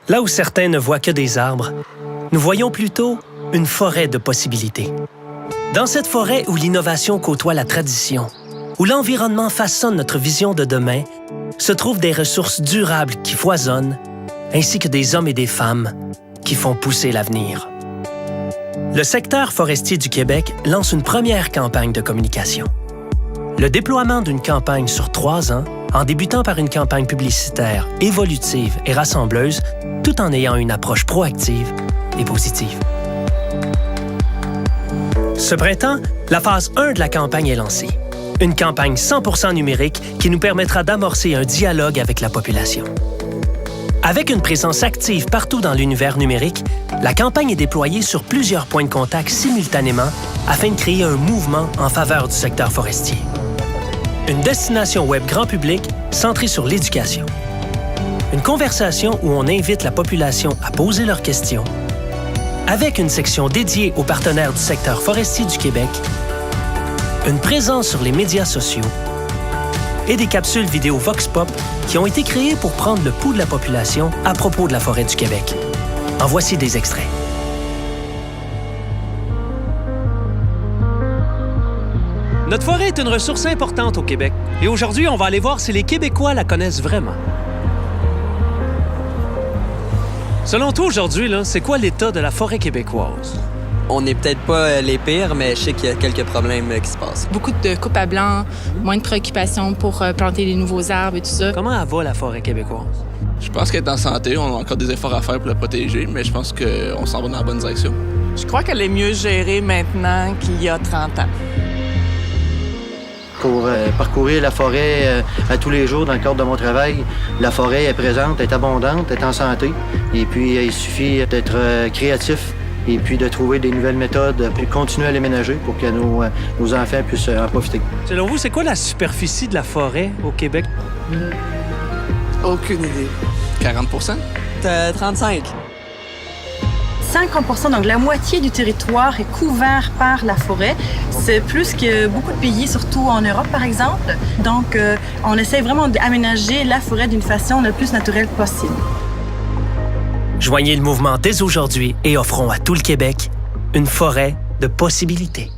Là où certains ne voient que des arbres, nous voyons plutôt une forêt de possibilités. Dans cette forêt où l'innovation côtoie la tradition, où l'environnement façonne notre vision de demain, se trouvent des ressources durables qui foisonnent, ainsi que des hommes et des femmes qui font pousser l'avenir. Le secteur forestier du Québec lance une première campagne de communication. Le déploiement d'une campagne sur 3 ans, en débutant par une campagne publicitaire évolutive et rassembleuse, tout en ayant une approche proactive et positive. Ce printemps, la phase 1 de la campagne est lancée. Une campagne 100% numérique qui nous permettra d'amorcer un dialogue avec la population. Avec une présence active partout dans l'univers numérique, la campagne est déployée sur plusieurs points de contact simultanément afin de créer un mouvement en faveur du secteur forestier. Une destination web grand public centrée sur l'éducation. Une conversation où on invite la population à poser leurs questions, avec une section dédiée aux partenaires du secteur forestier du Québec, une présence sur les médias sociaux et des capsules vidéo Vox Pop qui ont été créées pour prendre le pouls de la population à propos de la forêt du Québec. En voici des extraits. Notre forêt est une ressource importante au Québec. Et aujourd'hui, on va aller voir si les Québécois la connaissent vraiment. Selon toi, aujourd'hui, c'est quoi l'état de la forêt québécoise? On n'est peut-être pas les pires, mais je sais qu'il y a quelques problèmes qui se passent. Beaucoup de coupes à blanc, moins de préoccupations pour planter des nouveaux arbres et tout ça. Comment va la forêt québécoise? Je pense qu'elle est en santé. On a encore des efforts à faire pour la protéger, mais je pense qu'on s'en va dans la bonne direction. Je crois qu'elle est mieux gérée maintenant qu'il y a 30 ans. Pour parcourir la forêt à tous les jours dans le cadre de mon travail, la forêt est présente, est abondante, est en santé. Et puis, il suffit d'être créatif et puis de trouver des nouvelles méthodes, puis continuer à les ménager pour que nos enfants puissent en profiter. Selon vous, c'est quoi la superficie de la forêt au Québec? Aucune idée. 40 35. 50%, donc la moitié du territoire est couvert par la forêt. C'est plus que beaucoup de pays, surtout en Europe, par exemple. Donc, on essaie vraiment d'aménager la forêt d'une façon la plus naturelle possible. Joignez le mouvement dès aujourd'hui et offrons à tout le Québec une forêt de possibilités.